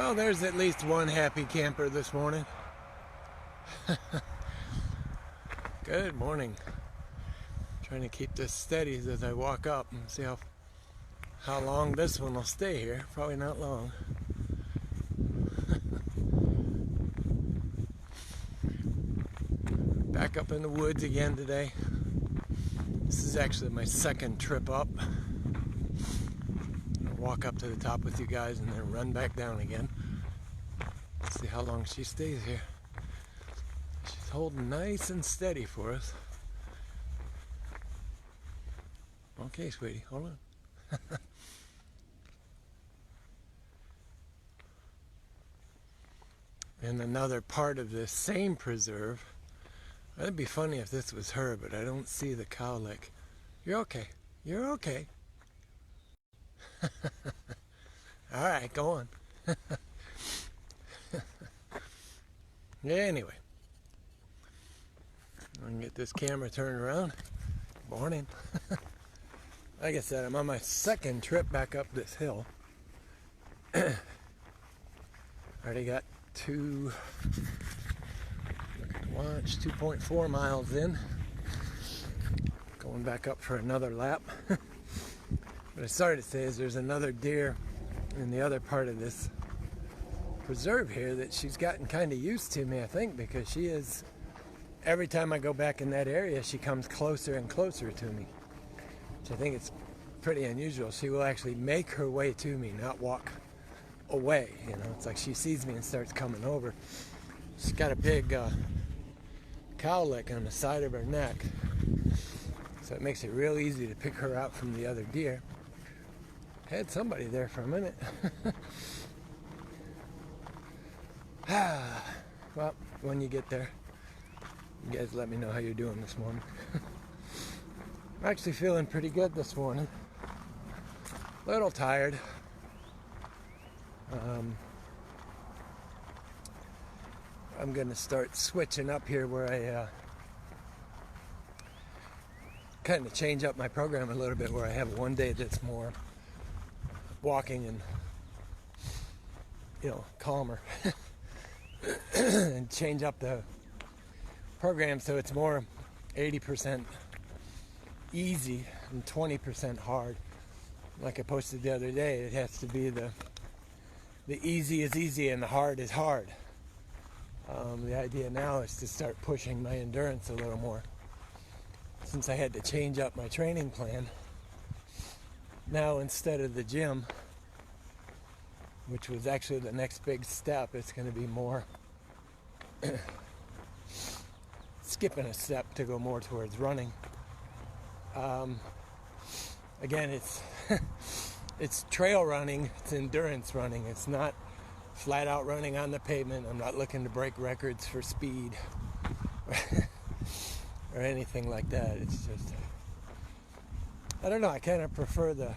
Well, there's at least one happy camper this morning. Good morning. Trying to keep this steady as I walk up and see how long this one will stay here. Probably not long. Back up in the woods again today. This is actually my second trip up. I'll walk up to the top with you guys and then run back down again. Let's see how long she stays here. She's holding nice and steady for us. Okay, sweetie, hold on. And another part of this same preserve. It'd be funny if this was her, but I don't see the cowlick. You're okay. You're okay. All right, go on. Yeah, anyway. I can get this camera turned around. Morning. Like I said, I'm on my second trip back up this hill. Already got watch 2.4 miles in. Going back up for another lap. What I started to say is there's another deer in the other part of this preserve here that she's gotten kind of used to me, I think, because she is, every time I go back in that area, she comes closer and closer to me, which I think it's pretty unusual. She will actually make her way to me, not walk away. You know, it's like she sees me and starts coming over. She's got a big cowlick on the side of her neck, so it makes it real easy to pick her out from the other deer. Had somebody there for a minute. Well, when you get there, you guys let me know how you're doing this morning. I'm actually feeling pretty good this morning. A little tired. I'm going to start switching up here where I kind of change up my program a little bit, where I have one day that's more walking and, calmer. And change up the program so it's more 80% easy and 20% hard. Like I posted the other day, it has to be the easy is easy and the hard is hard. The idea now is to start pushing my endurance a little more. Since I had to change up my training plan, now instead of the gym, which was actually the next big step, it's going to be more skipping a step to go more towards running. Again, it's trail running, it's endurance running. It's not flat out running on the pavement. I'm not looking to break records for speed or anything like that. It's just, I don't know, I kind of prefer the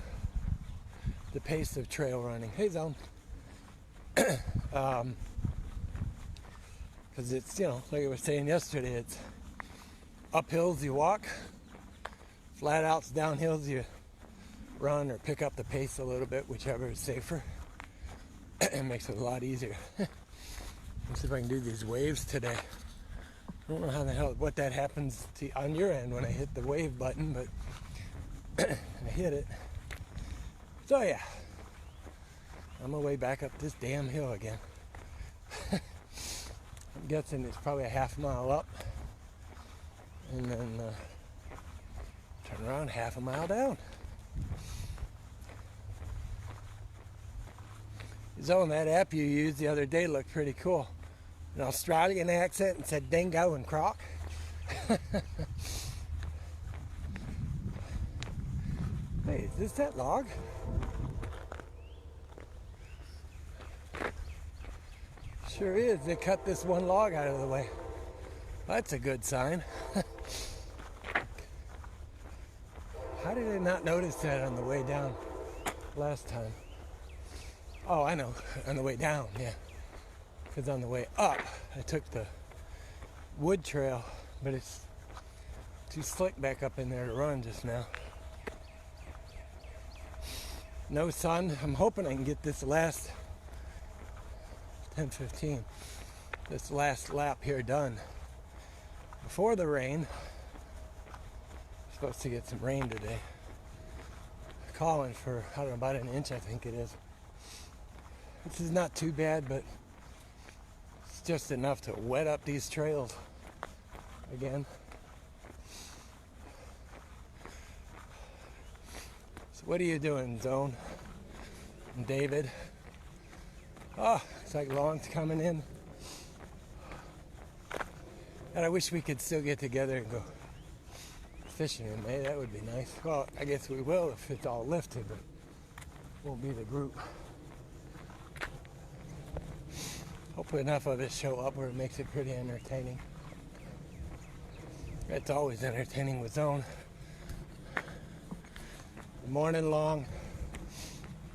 pace of trail running. Hey, Zone. Because it's, like I was saying yesterday, it's uphills you walk, flat outs, downhills you run or pick up the pace a little bit, whichever is safer. It makes it a lot easier. Let's see if I can do these waves today. I don't know how the hell what that happens on your end when I hit the wave button, but I hit it. So yeah, on my way back up this damn hill again. I'm guessing it's probably a half mile up, and then turn around half a mile down. Zone, that app you used the other day looked pretty cool. An Australian accent and said dingo and croc. Hey, is this that log? Sure is. They cut this one log out of the way. That's a good sign. How did I not notice that on the way down last time? Oh, I know. On the way down, yeah. Because on the way up, I took the wood trail, but it's too slick back up in there to run just now. No sun. I'm hoping I can get this last 10:15. This last lap here done before the rain. Supposed to get some rain today. Calling for, I don't know, about an inch, I think it is. This is not too bad, but it's just enough to wet up these trails again. So what are you doing, Zone and David? Oh, it's like Long's coming in. And I wish we could still get together and go fishing in May. That would be nice. Well, I guess we will if it's all lifted, but it won't be the group. Hopefully enough of it show up where it makes it pretty entertaining. It's always entertaining with Zone. The morning long.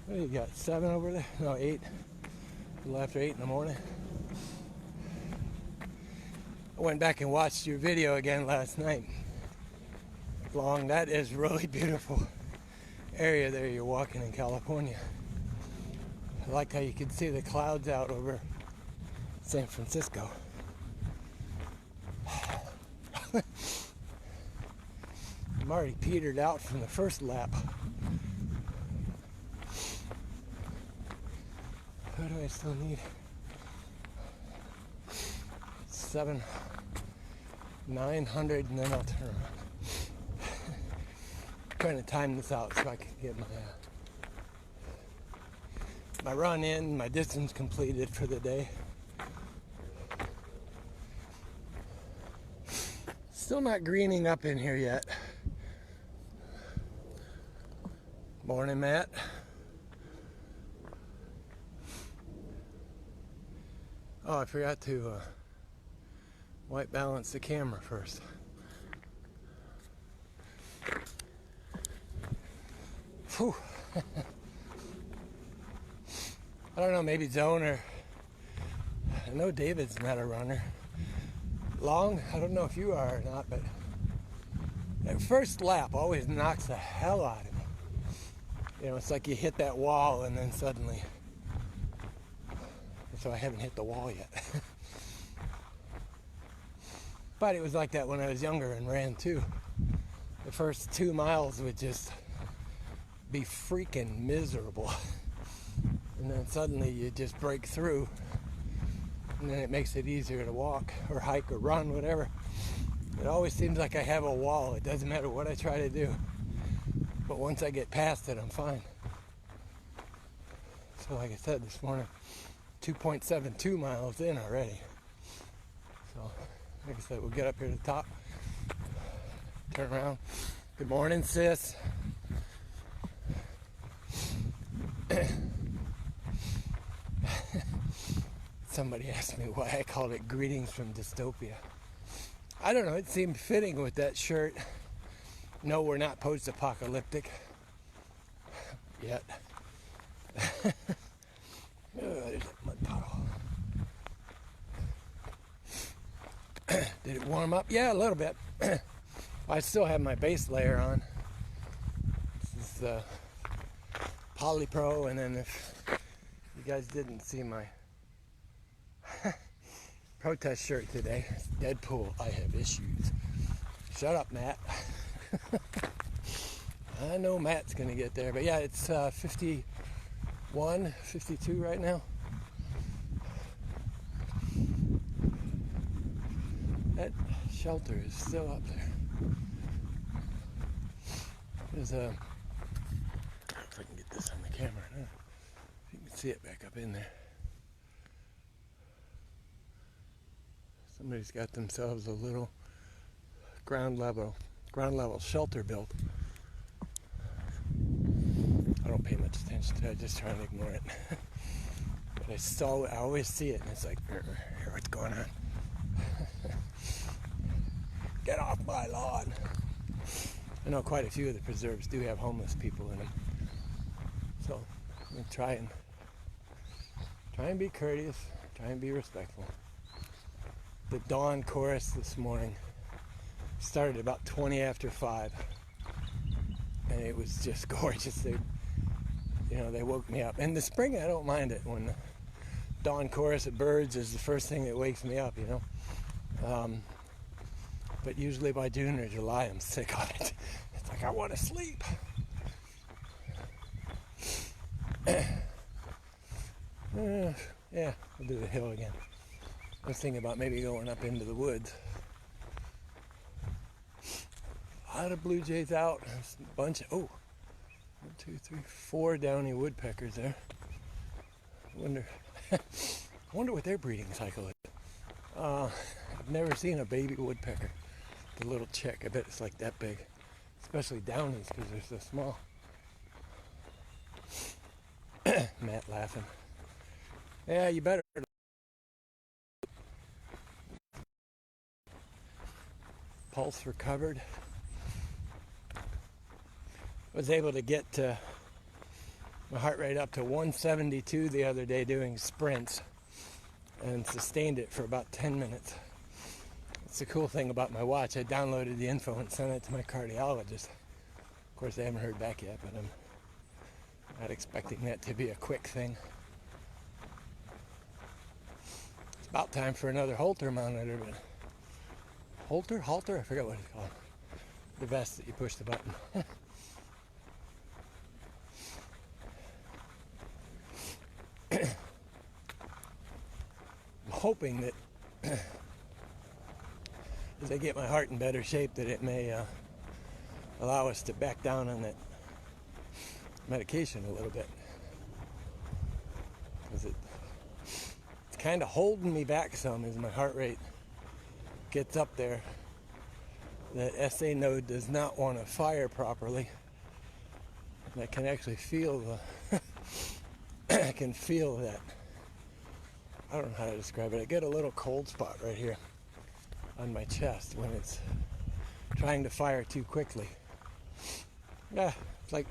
What do you got? 7 over there? No, 8. A little after 8 in the morning. I went back and watched your video again last night. Long, that is really beautiful area there you're walking in California. I like how you can see the clouds out over San Francisco. I'm already petered out from the first lap. What do I still need? 900, and then I'll turn around. Trying to time this out so I can get my run in, my distance completed for the day. Still not greening up in here yet. Morning, Matt. Oh, I forgot to white balance the camera first. Whew. I don't know, maybe Zone or... I know David's not a runner. Long, I don't know if you are or not, but that first lap always knocks the hell out of me. You know, it's like you hit that wall and then suddenly... So I haven't hit the wall yet. But it was like that when I was younger and ran too. The first 2 miles would just be freaking miserable. And then suddenly you just break through. And then it makes it easier to walk or hike or run, whatever. It always seems like I have a wall. It doesn't matter what I try to do. But once I get past it, I'm fine. So like I said this morning, 2.72 miles in already. So, like I said, we'll get up here to the top. Turn around. Good morning, sis. Somebody asked me why I called it Greetings from Dystopia. I don't know, it seemed fitting with that shirt. No, we're not post-apocalyptic. Yet. Oh, there's that mud puddle. Did it warm up? Yeah, a little bit. I still have my base layer on. This is the Polypro, and then if you guys didn't see my protest shirt today, it's Deadpool, I have issues. Shut up, Matt. I know Matt's gonna get there, but yeah, it's 51, 52 right now. That shelter is still up there. There's a, I don't know if I can get this on the camera. No, if you can see it back up in there. Somebody's got themselves a little ground level shelter built. I don't pay much attention to it, I just try and ignore it. But I always see it and it's like, what's going on? Get off my lawn. I know quite a few of the preserves do have homeless people in them. So I'm gonna try and be courteous, try and be respectful. The dawn chorus this morning started about 20 after 5. And it was just gorgeous. They woke me up. In the spring, I don't mind it when dawn chorus of birds is the first thing that wakes me up, you know. But usually by June or July, I'm sick of it. It's like I want to sleep. Yeah, we'll do the hill again. I was thinking about maybe going up into the woods. A lot of blue jays out. There's a bunch of, 4 downy woodpeckers there. I wonder what their breeding cycle is. I've never seen a baby woodpecker. The little chick, I bet it's like that big. Especially downies because they're so small. Matt laughing. Yeah, you better. Pulse recovered. Was able to get my heart rate up to 172 the other day doing sprints and sustained it for about 10 minutes. It's the cool thing about my watch. I downloaded the info and sent it to my cardiologist. Of course, I haven't heard back yet, but I'm not expecting that to be a quick thing. It's about time for another Holter monitor, but Halter? I forget what it's called. The vest that you push the button. I'm hoping that as I get my heart in better shape that it may allow us to back down on that medication a little bit. Because it's kind of holding me back some as my heart rate gets up there. The SA node does not want to fire properly. And I can actually feel I can feel that. I don't know how to describe it. I get a little cold spot right here on my chest when it's trying to fire too quickly. Yeah, it's like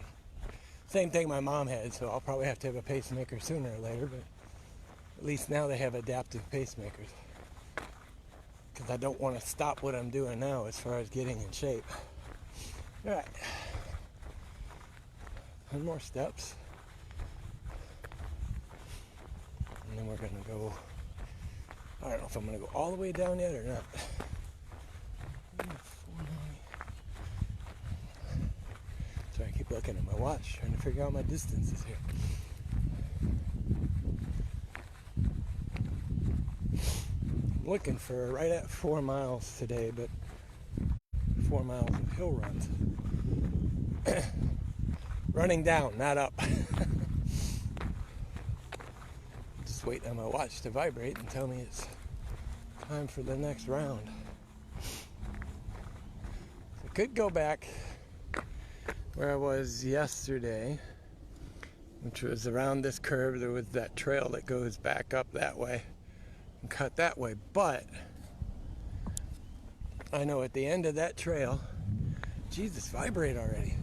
same thing my mom had, so I'll probably have to have a pacemaker sooner or later, but at least now they have adaptive pacemakers. Because I don't want to stop what I'm doing now as far as getting in shape. All right. 10 more steps. And then we're going to go, I don't know if I'm going to go all the way down yet or not. So I keep looking at my watch, trying to figure out my distances here. I'm looking for right at 4 miles today, but 4 miles of hill runs. Running down, not up. Just waiting on my watch to vibrate and tell me it's time for the next round. I could go back where I was yesterday, which was around this curve. There was that trail that goes back up that way and cut that way, but I know at the end of that trail, Jesus, vibrate already.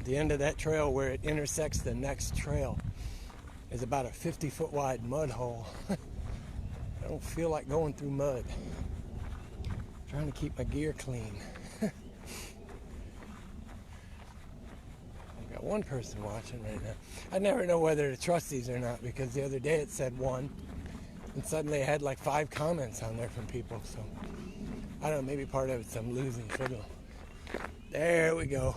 The end of that trail where it intersects the next trail is about a 50-foot wide mud hole. I don't feel like going through mud. I'm trying to keep my gear clean. I've got one person watching right now. I never know whether to trust these or not, because the other day it said 1, and suddenly I had like 5 comments on there from people. So I don't know, maybe part of it's I'm losing signal. There we go.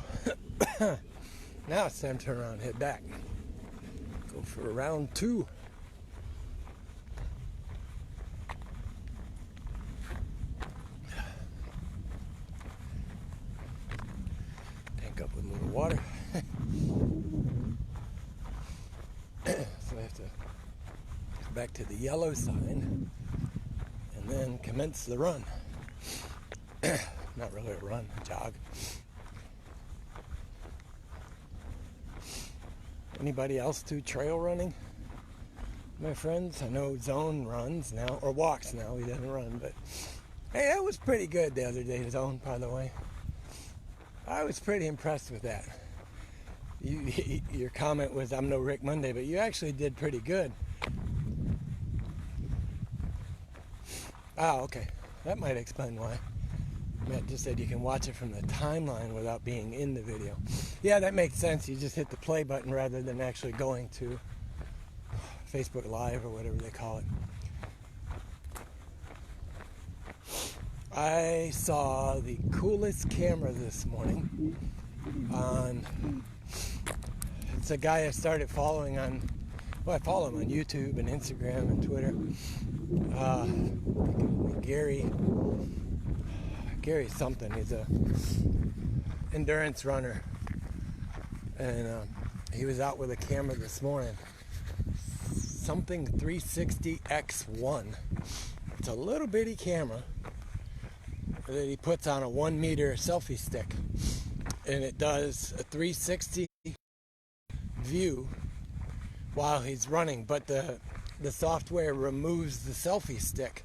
Now it's time to turn around and head back. Go for round 2. Tank up with a little water. So I have to go back to the yellow sign and then commence the run. Not really a run, a jog. Anybody else do trail running? My friends, I know Zone runs now, or walks now. He doesn't run, but hey, that was pretty good the other day, Zone, by the way. I was pretty impressed with that. Your comment was, I'm no Rick Monday, but you actually did pretty good. Oh, okay. That might explain why. Matt just said you can watch it from the timeline without being in the video. Yeah, that makes sense. You just hit the play button rather than actually going to Facebook Live or whatever they call it. I saw the coolest camera this morning it's a guy I started following on, well, I follow him on YouTube and Instagram and Twitter. Gary something. He's a endurance runner, and he was out with a camera this morning. Something 360X1. It's a little bitty camera that he puts on a 1 meter selfie stick, and it does a 360 view while he's running, but the software removes the selfie stick,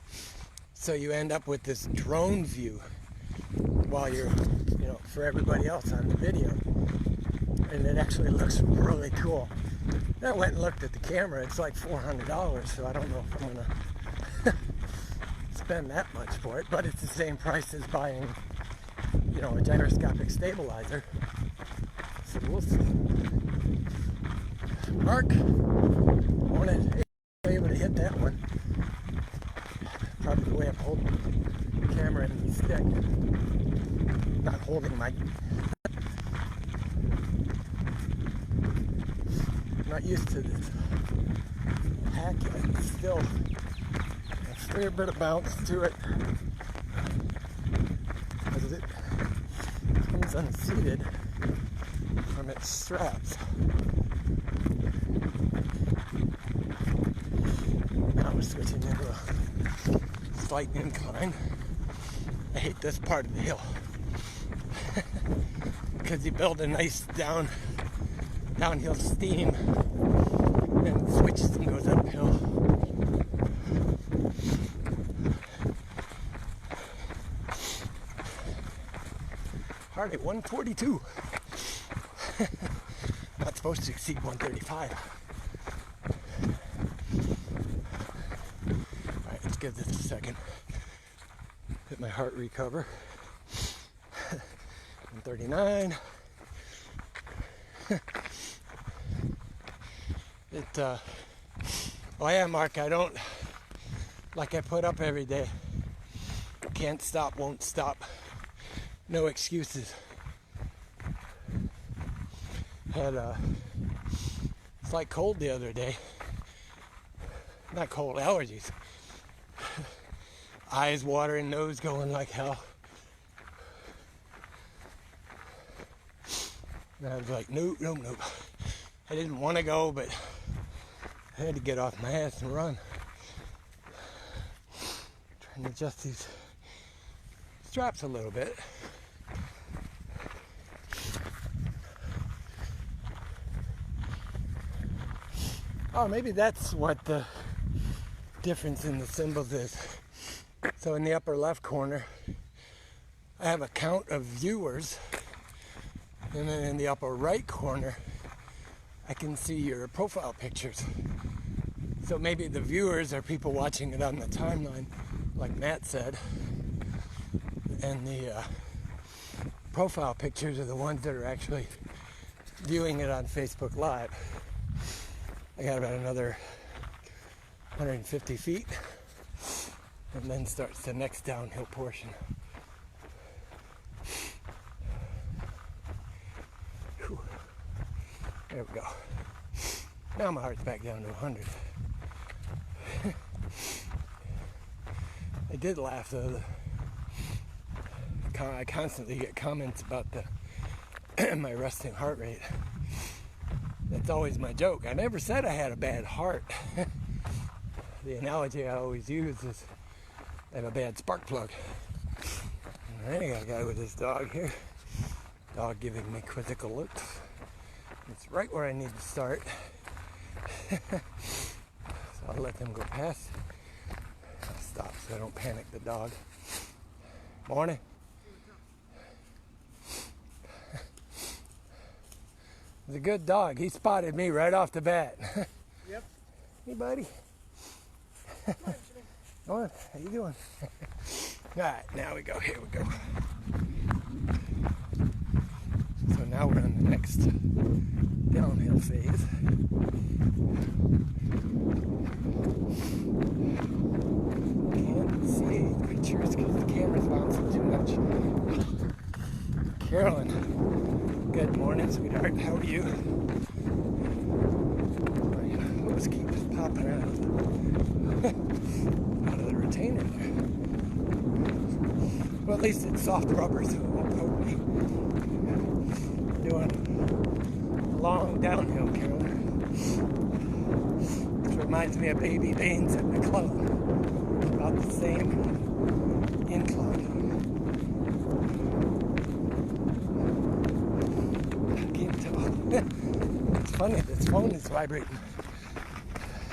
so you end up with this drone view while you're, for everybody else on the video, and it actually looks really cool. I went and looked at the camera. It's like $400, so I don't know if I'm gonna spend that much for it, but it's the same price as buying, a gyroscopic stabilizer. So we'll see. Mark, I want to be able to hit that one. Probably the way I'm holding the camera in the stick. Not holding my... I'm not used to this hack yet. It's still a fair bit of bounce to it. Because it comes unseated from its straps. Now we're switching into a slight incline. I hate this part of the hill because you build a nice downhill steam and it switches and goes uphill. Heart at 142. Not supposed to exceed 135. Alright, let's give this a second. Let my heart recover. 139. Oh yeah, Mark, I don't, like I put up every day. Can't stop, won't stop. No excuses. Had it's like cold the other day. Not cold, allergies. Eyes watering, nose going like hell. And I was like, nope. I didn't want to go, but I had to get off my ass and run. Trying to adjust these straps a little bit. Oh, maybe that's what the difference in the symbols is. So in the upper left corner, I have a count of viewers. And then in the upper right corner, I can see your profile pictures. So maybe the viewers are people watching it on the timeline, like Matt said. And the profile pictures are the ones that are actually viewing it on Facebook Live. I got about another 150 feet, and then starts the next downhill portion. Whew. There we go. Now my heart's back down to 100. I did laugh though. I constantly get comments about my resting heart rate. That's always my joke. I never said I had a bad heart. The analogy I always use is I have a bad spark plug. And I got a guy with his dog here. Dog giving me quizzical looks. It's right where I need to start. So I'll let them go past. I'll stop so I don't panic the dog. Morning. He's a good dog. He spotted me right off the bat. Yep. Hey, buddy. Come on. How you doing? All right, now we go. Here we go. So now we're on the next last downhill phase. Can't see any pictures because the camera's bouncing too much. Carolyn, good morning, sweetheart. How are you? My hose keeps popping out of the retainer there. Well, at least it's soft rubber, so it won't poke me. Doing a long downhill, Carolyn. This reminds me of Baby Baines at the club. About the same incline. I can't tell. It's funny, this phone is vibrating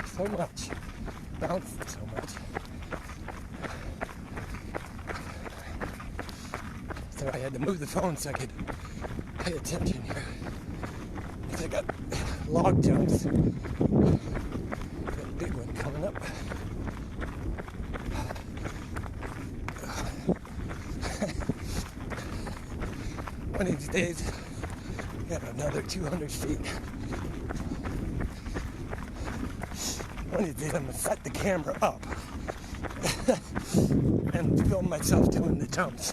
so much, bouncing so much. So I had to move the phone so I could pay attention here. Because I got log jumps. Got a big one coming up. One of these days, got another 200 feet. One of these days, I'm going to set the camera up and film myself doing the jumps.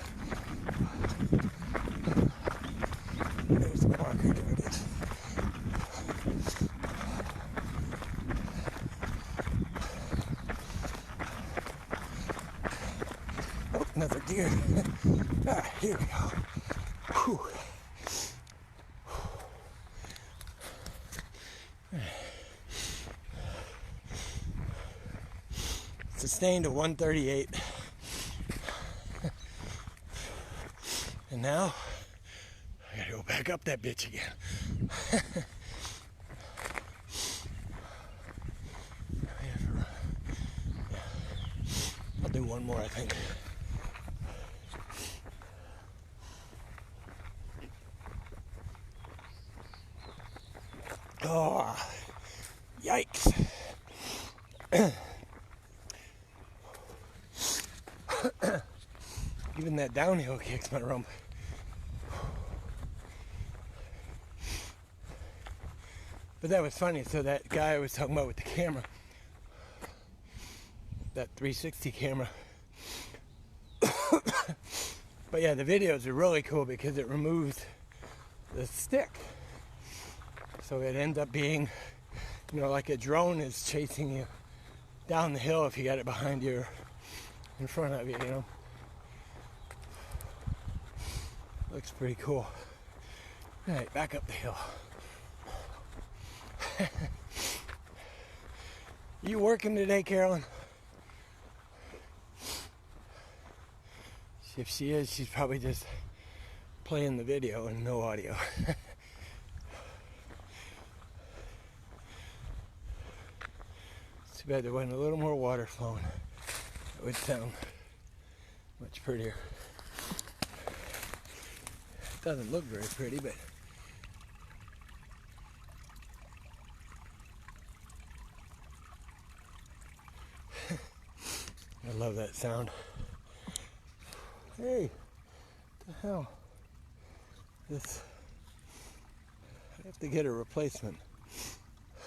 There's the marker, there it is. Oh, another deer. Here we go. Whew. Sustained to 138. And now I gotta go back up that bitch again. I'll do one more, I think. Oh, yikes. Even that downhill kicks my rump. But that was funny. So that guy I was talking about with the camera, that 360 camera. But yeah, the videos are really cool because it removes the stick. So it ends up being, you know, like a drone is chasing you down the hill if you got it behind you or in front of you, you know. Looks pretty cool. All right, back up the hill. You working today, Carolyn? If she is, she's probably just playing the video and no audio. Too bad there wasn't a little more water flowing. It would sound much prettier. It doesn't look very pretty, but I love that sound. Hey, what the hell? This, I have to get a replacement.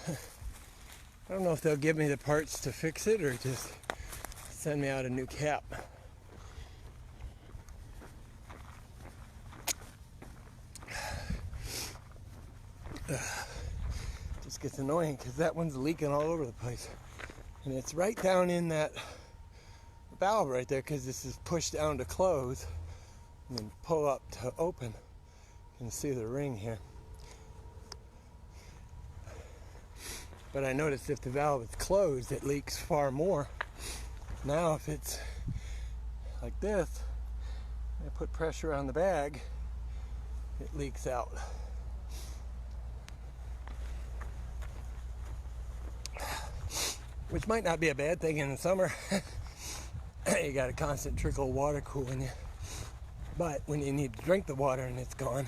I don't know if they'll give me the parts to fix it or just send me out a new cap. Just gets annoying because that one's leaking all over the place. And it's right down in that valve right there because this is pushed down to close and then pull up to open. You can see the ring here. But I noticed if the valve is closed, it leaks far more. Now if it's like this, I put pressure on the bag, it leaks out. Which might not be a bad thing in the summer. You got a constant trickle of water cooling you. But when you need to drink the water and it's gone.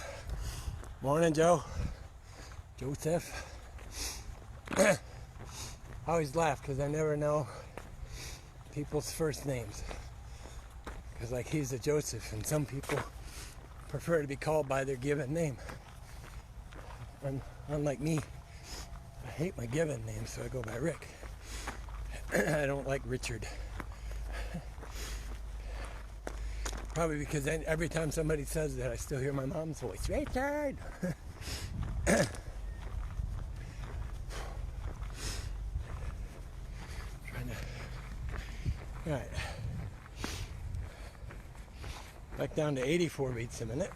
Morning, Joe. Joseph. I always laugh because I never know people's first names. Because like he's a Joseph and some people prefer to be called by their given name. Unlike me, I hate my given name, so I go by Rick. I don't like Richard. Probably because every time somebody says that, I still hear my mom's voice. Richard! Alright. Back down to 84 beats a minute.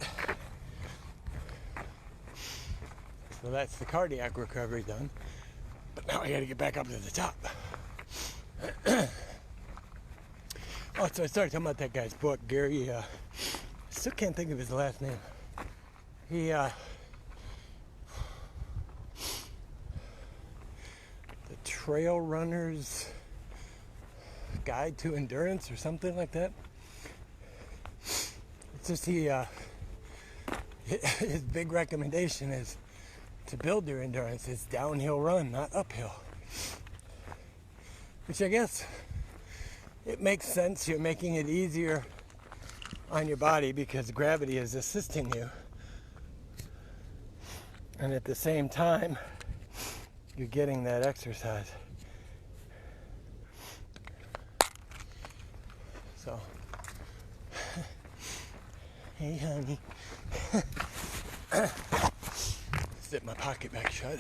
So that's the cardiac recovery done. But now I gotta get back up to the top. Oh, so I started talking about that guy's book, Gary, I still can't think of his last name. He, The Trail Runner's Guide to Endurance or something like that. It's just his big recommendation is to build your endurance is downhill run, not uphill. Which I guess it makes sense. You're making it easier on your body because gravity is assisting you. And at the same time, you're getting that exercise. So, hey honey. Zip my pocket back shut.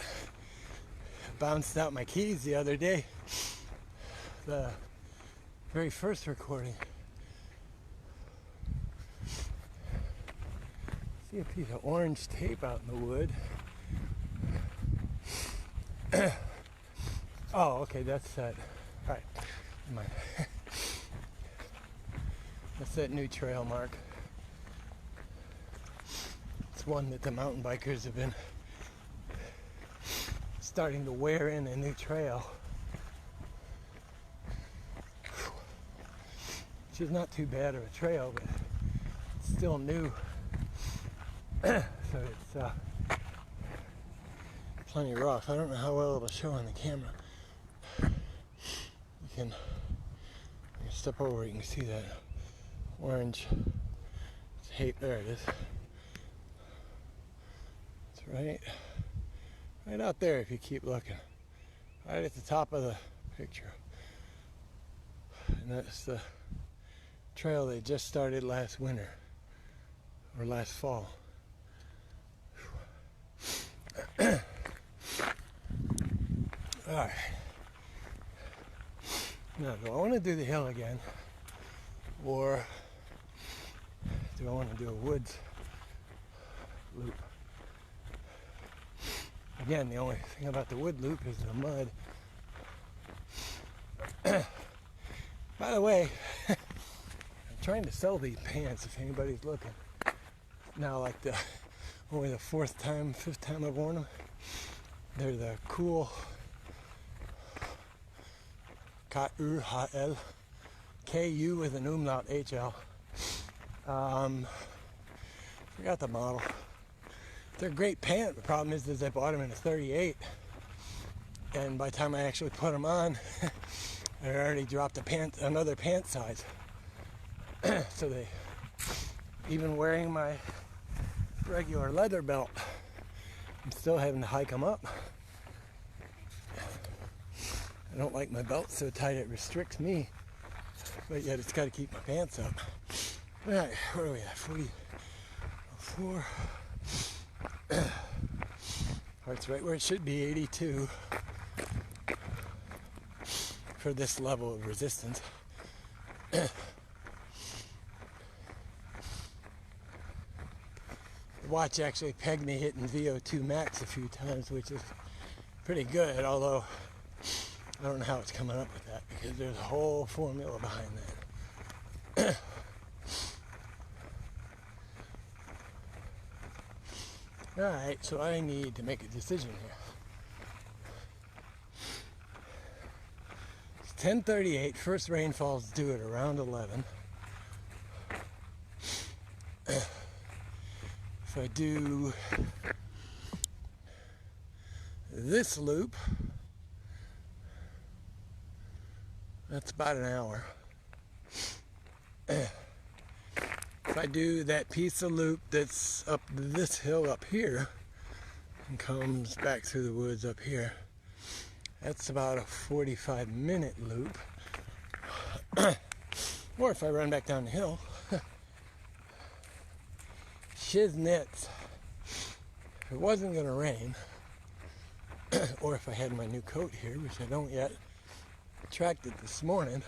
Bounced out my keys the other day. The very first recording. See a piece of orange tape out in the wood. Oh, okay, that's that. Alright, never mind. That's that new trail mark. It's one that the mountain bikers have been starting to wear in a new trail. Which is not too bad of a trail, but it's still new. So it's plenty rough. I don't know how well it'll show on the camera. You can step over, you can see that orange tape. There it is. It's right out there if you keep looking. Right at the top of the picture. And that's the trail they just started last winter or last fall. Alright. Now, do I want to do the hill again? Or do I want to do a woods loop? Again, the only thing about the wood loop is the mud. By the way, I'm trying to sell these pants if anybody's looking. Now, like only the fifth time I've worn them. They're the cool K-U-H-L, K-U with an umlaut HL. Forgot the model. They're a great pant. The problem is I bought them in a 38, and by the time I actually put them on, I already dropped another pant size. So even wearing my regular leather belt, I'm still having to hike them up. I don't like my belt so tight it restricts me, but yet it's got to keep my pants up. Alright, where are we at? 44. Heart's right where it should be, 82 for this level of resistance. The watch actually pegged me hitting VO2 max a few times, which is pretty good, although I don't know how it's coming up with that because there's a whole formula behind that. Alright, so I need to make a decision here. It's 10:38, first rainfall's due at around 11. If I do this loop, that's about an hour. If I do that piece of loop that's up this hill up here, and comes back through the woods up here. That's about a 45-minute loop. Or if I run back down the hill, shiznits. If it wasn't going to rain, or if I had my new coat here, which I don't yet, tracked it this morning.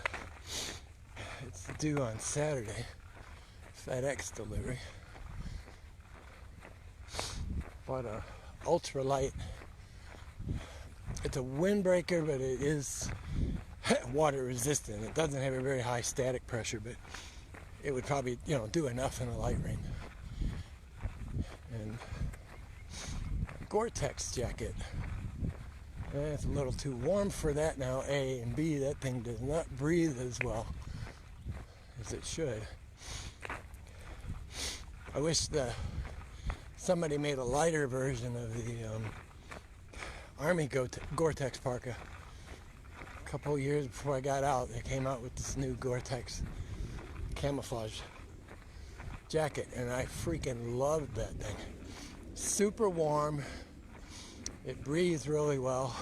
It's due on Saturday, FedEx delivery. But ultralight. It's a windbreaker, but it is water resistant. It doesn't have a very high static pressure, but it would probably, do enough in a light rain. And Gore-Tex jacket. It's a little too warm for that now, A, and B, that thing does not breathe as well as it should. I wish somebody made a lighter version of the Army Gore-Tex parka. A couple years before I got out, they came out with this new Gore-Tex camouflage jacket, and I freaking loved that thing. Super warm. It breathes really well.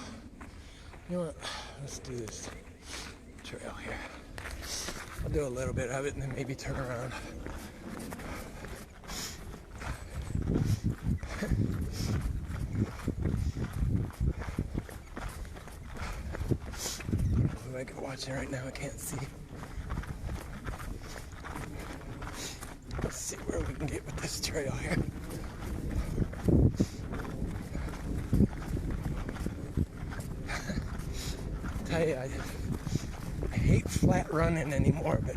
You know what? Let's do this trail here. I'll do a little bit of it and then maybe turn around. If I can watch it right now, I can't see. Let's see where we can get with this trail here. Tell you, I hate flat running anymore, but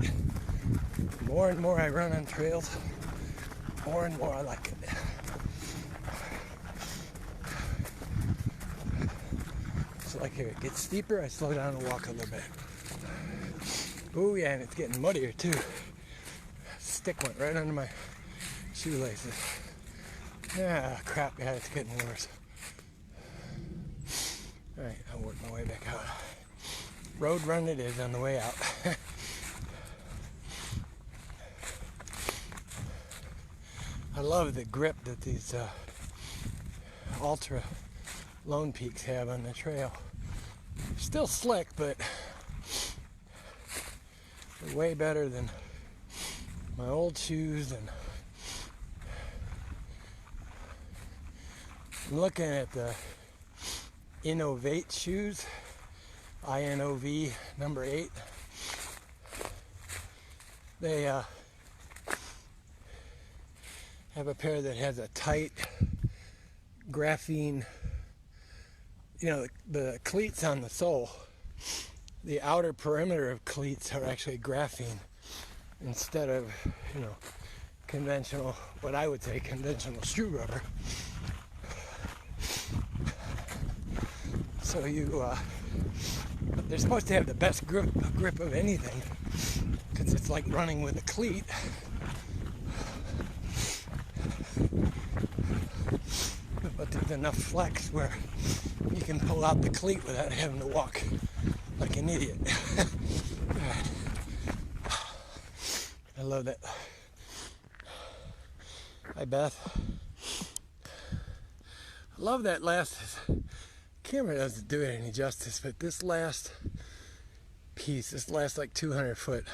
more and more I run on trails, more and more I like it. So like here, it gets steeper, I slow down and walk a little bit. Oh yeah, and it's getting muddier too. Stick went right under my shoelaces. Ah, crap, yeah, it's getting worse. Alright, I'll work my way back out. Road run it is on the way out. I love the grip that these Ultra Lone Peaks have on the trail. Still slick, but they're way better than my old shoes. And I'm looking at the Innovate shoes, INOV number 8. They have a pair that has a tight graphene, the cleats on the sole, the outer perimeter of cleats are actually graphene instead of, conventional, what I would say conventional shoe rubber. So they're supposed to have the best grip of anything, because it's like running with a cleat. But there's enough flex where you can pull out the cleat without having to walk like an idiot. I love that. Hi, Beth. I love that last. Camera doesn't do it any justice, but this last piece, this last like 200-foot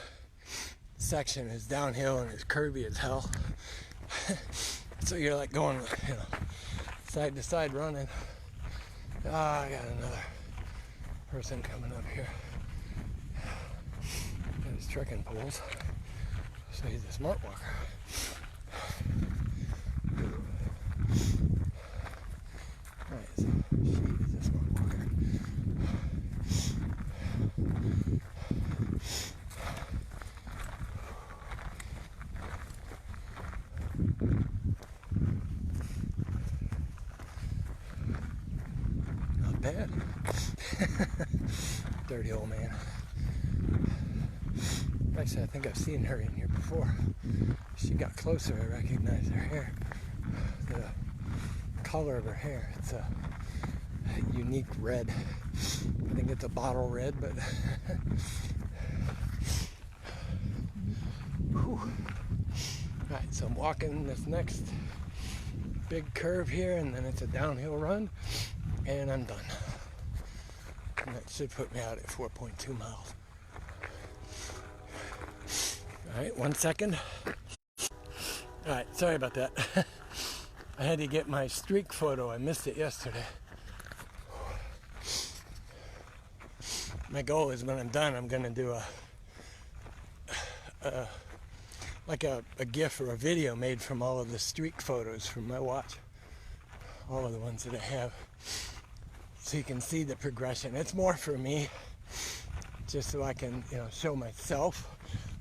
section is downhill and it's curvy as hell. So you're like going, side to side running. I got another person coming up here. Got his trekking poles. So he's a smart walker. Alright, so she is a smart walker. Not bad. Dirty old man. Actually, I think I've seen her in here before. She got closer, I recognized her hair. The color of her hair, it's a unique red. I think it's a bottle red, but Alright, so I'm walking this next big curve here, and then it's a downhill run, and I'm done. And that should put me out at 4.2 miles. All right, 1 second. All right, sorry about that. I had to get my streak photo. I missed it yesterday. My goal is when I'm done, I'm gonna do a GIF or a video made from all of the streak photos from my watch. All of the ones that I have. So you can see the progression. It's more for me, just so I can, show myself,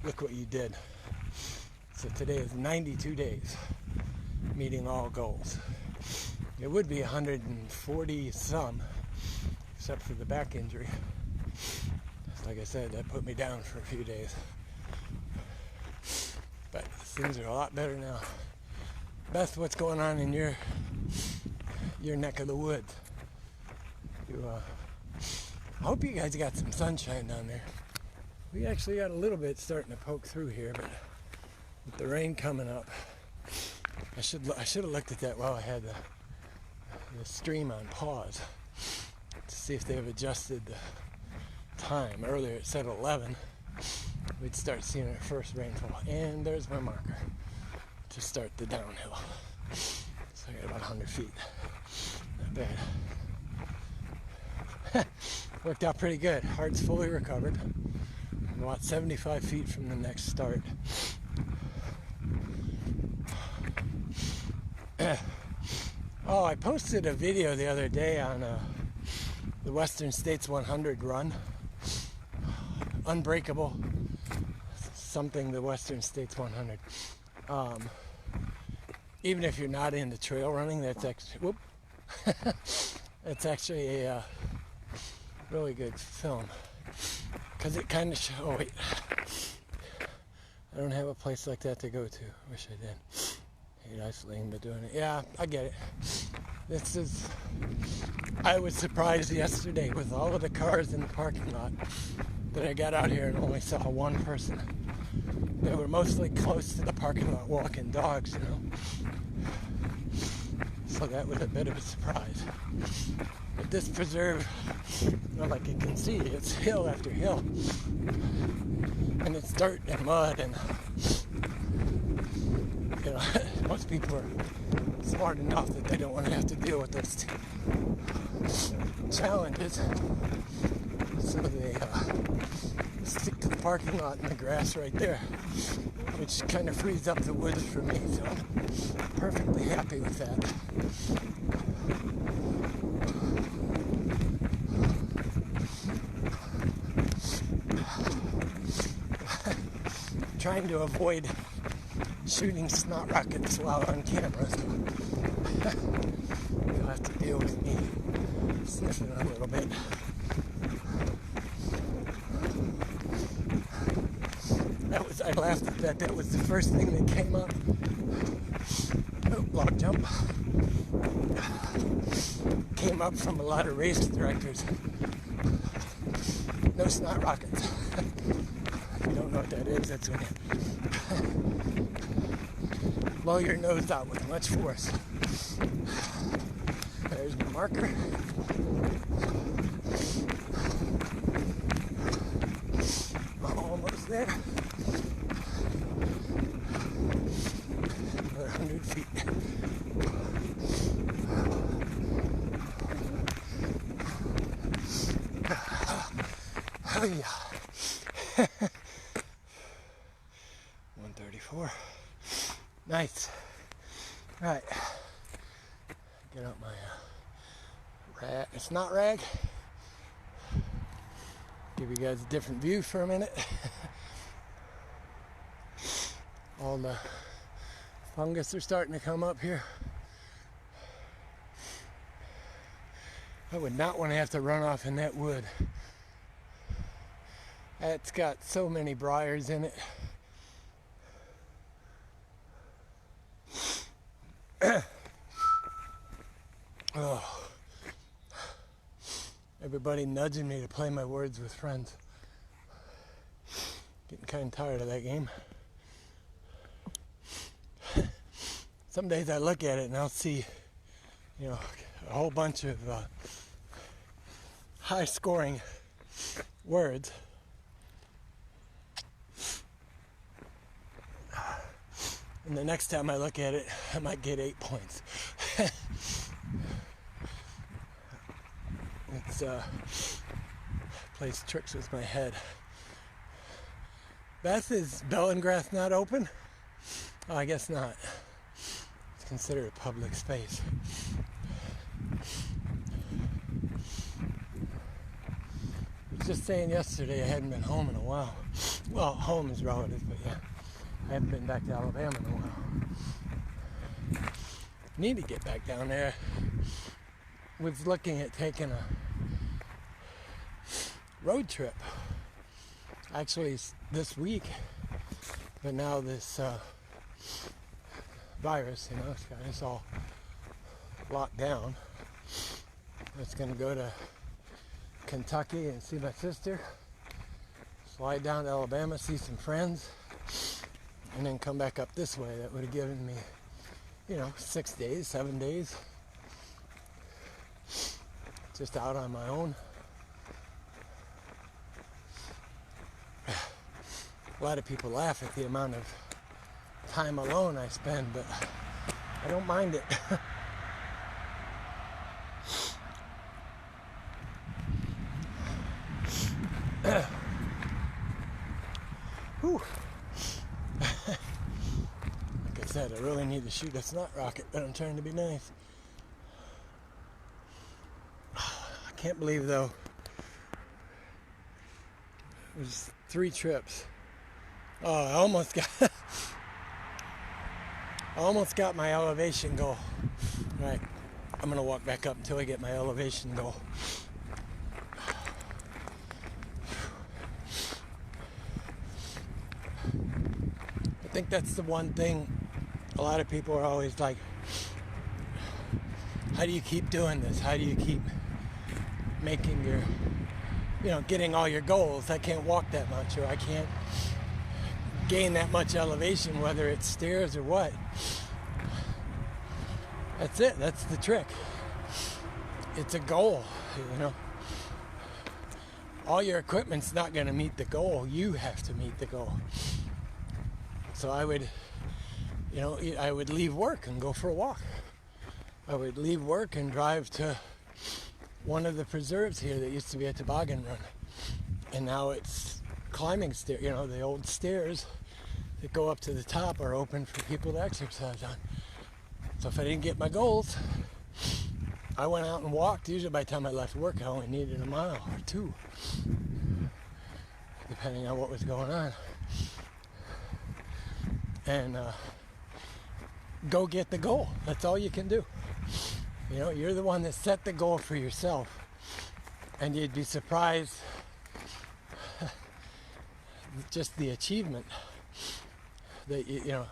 look what you did. So today is 92 days, meeting all goals. It would be 140 some, except for the back injury. Like I said, that put me down for a few days. But things are a lot better now. Beth, what's going on in your neck of the woods? I hope you guys got some sunshine down there. We actually got a little bit starting to poke through here, but with the rain coming up, I should have looked at that while I had the stream on pause to see if they've adjusted the time. Earlier it said 11. We'd start seeing our first rainfall, and there's my marker to start the downhill. So I got about 100 feet. Not bad. Worked out pretty good. Heart's fully recovered. I'm about 75 feet from the next start. Oh, I posted a video the other day on the Western States 100 run. Unbreakable. Something, the Western States 100. Even if you're not into trail running, that's actually, it's actually a really good film, because it kind of oh wait, I don't have a place like that to go to. Wish I did. Hate isolating, but doing it. Yeah, I get it. This is, I was surprised yesterday with all of the cars in the parking lot that I got out here and only saw one person. They were mostly close to the parking lot walking dogs, So that was a bit of a surprise. But this preserve, like you can see, it's hill after hill. And it's dirt and mud, and most people are smart enough that they don't want to have to deal with those challenges. So they stick to the parking lot and the grass right there, which kind of frees up the woods for me, so I'm perfectly happy with that. Trying to avoid shooting snot rockets while on camera, so you'll have to deal with me sniffing a little bit. I laughed at that. That was the first thing that came up. Oh, log jump. Came up from a lot of race directors. No snot rockets. If you don't know what that is, that's when you blow your nose out with much force. There's my marker. Almost there. Another 100 feet. Oh yeah. 134. Nice. All right. Get out my rag. It's not rag. Give you guys a different view for a minute. All the fungus are starting to come up here. I would not want to have to run off in that wood. It's got so many briars in it. Oh. Everybody nudging me to play my words with friends. Getting kind of tired of that game. some days I look at it and I'll see, you know, a whole bunch of high-scoring words. And the next time I look at it, I might get 8 points. It's plays tricks with my head. Beth, is Bellingrath not open? Oh, I guess not. It's considered a public space. I was just saying yesterday I hadn't been home in a while. Well, home is relative, but yeah. I haven't been back to Alabama in a while. Need to get back down there. Was looking at taking a road trip. Actually, this week. But now this virus, you know, it's got us all locked down. I was going to go to Kentucky and see my sister. Slide down to Alabama, see some friends. And then come back up this way. That would have given me, you know, 6 days, 7 days. Just out on my own. A lot of people laugh at the amount of time alone I spend, but I don't mind it. Whew. Like I said, I really need to shoot a snot rocket, but I'm trying to be nice. I can't believe, though, it was 3 trips. Oh, I almost got my elevation goal. All right, I'm gonna walk back up until I get my elevation goal. I think that's the one thing a lot of people are always like, how do you keep doing this? How do you keep making your, you know, getting all your goals? I can't walk that much, or I can't gain that much elevation, whether it's stairs or what. That's it. That's the trick. It's a goal, you know. All your equipment's not going to meet the goal. You have to meet the goal. So I would, you know, I would leave work and go for a walk. I would leave work and drive to one of the preserves here that used to be a toboggan run. And now it's climbing stairs, you know, the old stairs that go up to the top are open for people to exercise on. So if I didn't get my goals, I went out and walked. Usually by the time I left work, I only needed a mile or 2, depending on what was going on. And go get the goal. That's all you can do. You know, you're the one that set the goal for yourself. And you'd be surprised just the achievement that you know,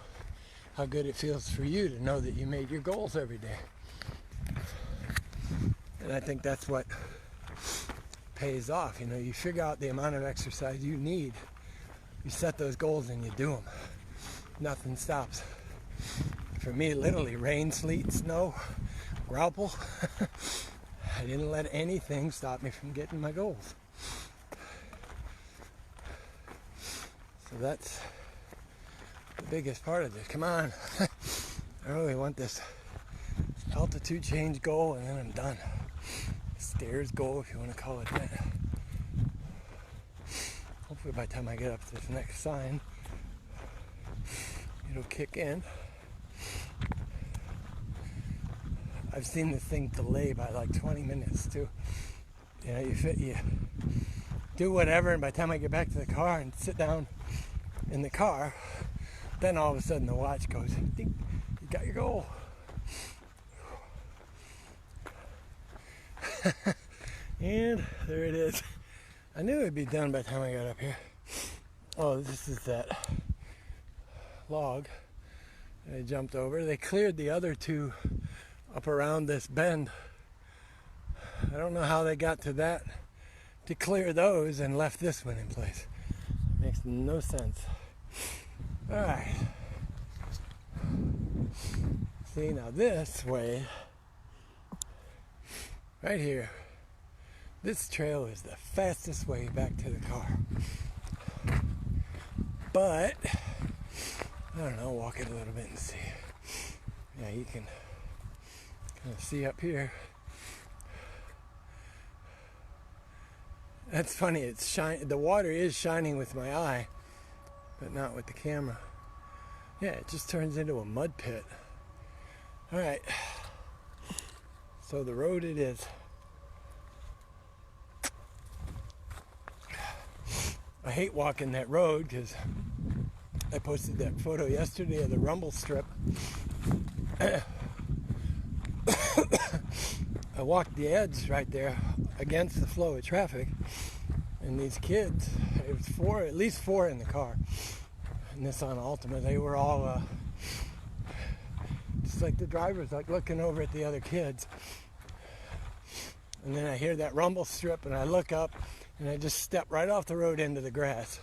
how good it feels for you to know that you made your goals every day. And I think that's what pays off. You know, you figure out the amount of exercise you need, you set those goals and you do them. Nothing stops. For me, literally, rain, sleet, snow, grapple, I didn't let anything stop me from getting my goals. So that's the biggest part of this. Come on. I really want this altitude change goal, and then I'm done. Stairs goal, if you want to call it that. Hopefully by the time I get up to this next sign, it'll kick in. I've seen this thing delay by like 20 minutes too. You know, you do whatever, and by the time I get back to the car and sit down in the car, then all of a sudden the watch goes, ding, you got your goal. And there it is. I knew it'd be done by the time I got up here. Oh, this is that log that I jumped over. They cleared the other 2 up around this bend. I don't know how they got to that, to clear those and left this one in place. Makes no sense. Alright. See, now this way, right here, this trail is the fastest way back to the car. But, I don't know, walk it a little bit and see. Yeah, you can kind of see up here. That's funny, it's the water is shining with my eye, but not with the camera. Yeah, it just turns into a mud pit. Alright, so the road it is. I hate walking that road because I posted that photo yesterday of the rumble strip. I walked the edge right there against the flow of traffic, and these kids, it was at least four in the car, Nissan Altima, they were all just like the drivers, like looking over at the other kids. And then I hear that rumble strip and I look up and I just step right off the road into the grass.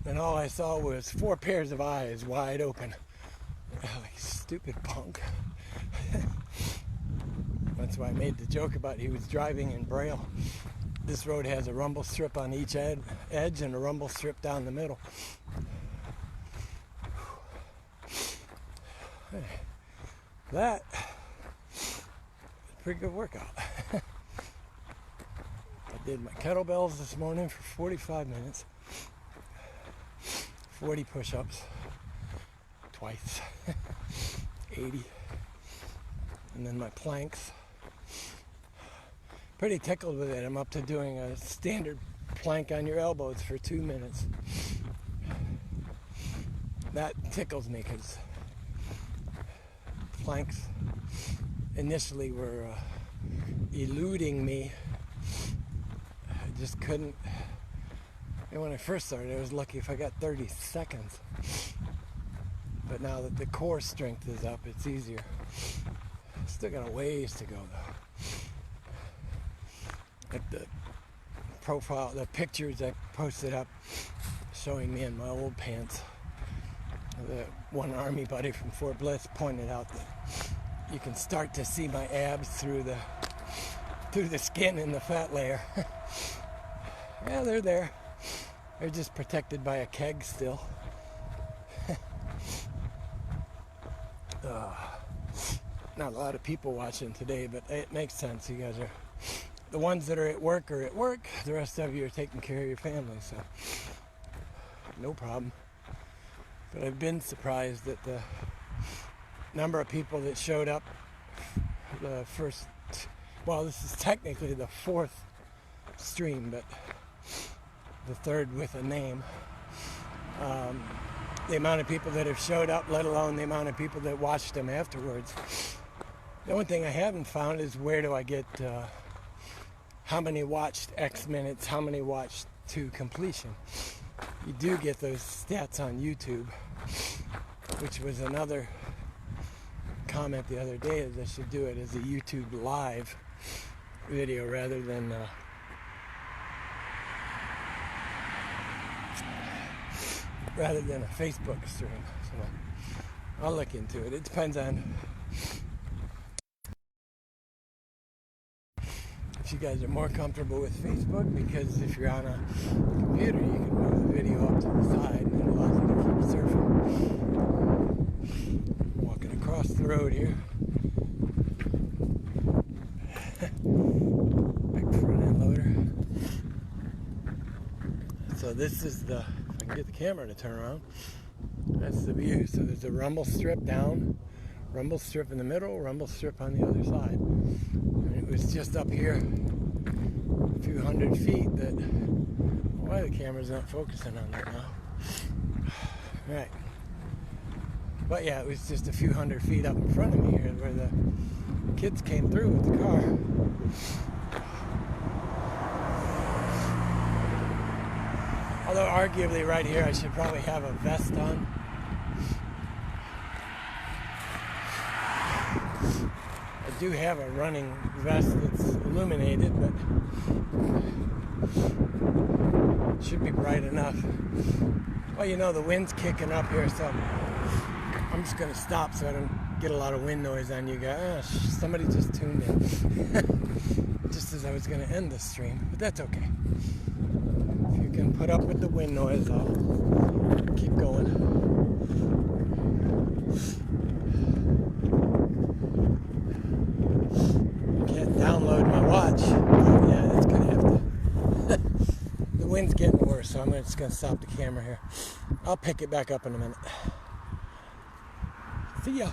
And all I saw was 4 pairs of eyes wide open. Like, stupid punk. That's why I made the joke about he was driving in Braille. This road has a rumble strip on each edge and a rumble strip down the middle. That is a pretty good workout. I did my kettlebells this morning for 45 minutes. 40 push-ups twice. 80. And then my planks. Pretty tickled with it. I'm up to doing a standard plank on your elbows for 2 minutes. That tickles me because planks initially were eluding me. I just couldn't. And when I first started, I was lucky if I got 30 seconds. But now that the core strength is up, it's easier. Still got a ways to go though. Like the profile, the pictures I posted up showing me in my old pants. The one army buddy from Fort Bliss pointed out that you can start to see my abs through the skin in the fat layer. Yeah, they're there. They're just protected by a keg still. Not a lot of people watching today, but it makes sense. You guys are the ones that are at work. The rest of you are taking care of your family, so no problem. But I've been surprised at the number of people that showed up the first, well, this is technically the 4th stream, but the 3rd with a name. The amount of people that have showed up, let alone the amount of people that watched them afterwards. The only thing I haven't found is where do I get how many watched X minutes, how many watched to completion. You do get those stats on YouTube, which was another comment the other day, is I should do it as a YouTube live video rather than a Facebook stream. So I'll look into it. It depends on if you guys are more comfortable with Facebook, because if you're on a computer, you can move the video up to the side and it allows you to keep surfing. Walking across the road here. Big front end loader. So this is the, if I can get the camera to turn around, that's the view. So there's a rumble strip down, rumble strip in the middle, rumble strip on the other side. And it was just up here, a few hundred feet, that, why the camera's not focusing on that now. Right. But yeah, it was just a few hundred feet up in front of me here where the kids came through with the car. Although arguably right here I should probably have a vest on. I do have a running vest that's illuminated, but it should be bright enough. Well, you know, the wind's kicking up here, so I'm just going to stop so I don't get a lot of wind noise on you guys. Somebody just tuned in. Just as I was going to end the stream. But that's okay. If you can put up with the wind noise, I'll keep going. Can't download my watch. But yeah, it's going to have to. The wind's getting worse, so I'm just going to stop the camera here. I'll pick it back up in a minute. See ya.